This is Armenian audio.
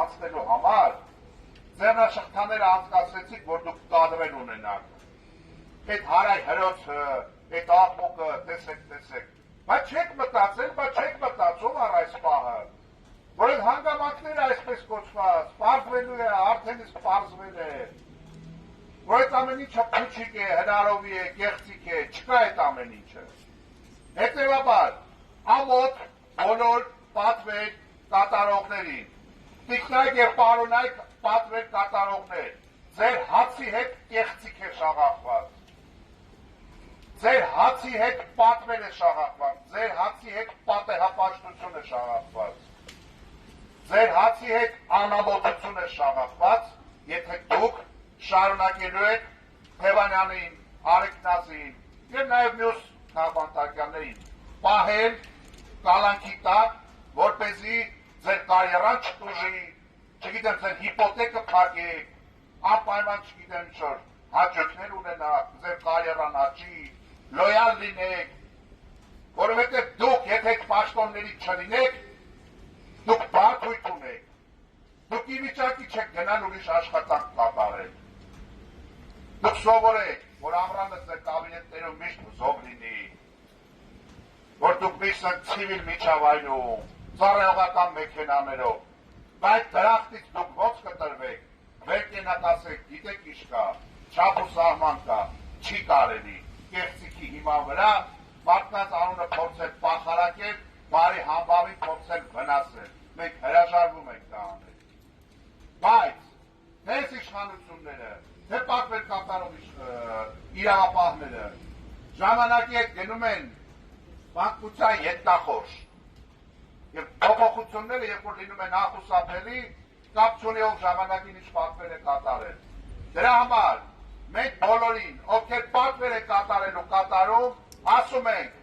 անցնելու համար ձեռնաշղթաները անցկացրեցիք, որ դուք կադրեր ունենաք։ Այդ հարայ հրոցը, այդ աղմուկը, տեսեք։ Բայց չեք մտածում առ այս պահը, որ այդ հանգամանքները այսպես կոչված, պարզվելու է, արդեն իսկ պարզվել է, որ այդ ամեն ինչը փուչիկ է, հնարովի է, կեղծիք է, չկա այդ ամեն ինչը։ Հետևաբար, ամոթ բոլոր պատվեր կատարողներին, տիկնայք եւ պարոնայք պատվեր կատարողներ, ձեր հացի հետ կեղծիք է շաղախված, ձեր հացի հետ պատվեր է շաղախված, ձեր հացի հետ պատեհապաշտություն է շաղախված, ձեր հացի հետ անամոթություն է շաղախված, եթե դուք շարունակելու եք Թևանյանին, Արեգնազին եւ նաեւ մյուս քաղաքականներին պահել կալանքի տակ, որպեսզի ձեր կարիերան չտուժի, չգիտեմ, ձեր հիպոթեկը փակեք, անպայման չգիտեմ ինչ-որ հաճույքներ ունենաք, ձեր կարիերան աճի, լոյալ լինեք, որովհետև դուք, եթե պաշտոնների չլինեք, դուք բարդույթ ունեք, դուք ի վիճակի չեք գնալ ուրիշ աշխատանք կատարել, դուք սովորեք, որ ամռանը ձեր կաբինետներում միշտ զով լինի, որ դուք միշտ ցիվիլ միջավայրում, ծառայողական մեքենաներով, բայց դրախտից դուք ոնց կտրվեք, վեր կենակացեք, գիտեք ինչ կա, չափ ու սահման կա, չի կարելի, կեղծիքի հիման վրա, մարդկանց անունը փորձել պախարակել, բարի համբավին փորձել վնասել, մենք հրաժարվում ենք դա անել, բայց դες իշխանությունները, թե պատվեր կատարող իրավապահները, ժամանակի հետ գնում են մանկության ետնախորժ, եւ փոփոխությունները, երբ որ լինում են անխուսափելի, կապ չունի ժամանակին ինչ պատվեր է կատարել։ Դրա համար մենք բոլորին, ովքեր պատվեր են կատարել ու կատարում, ասում ենք,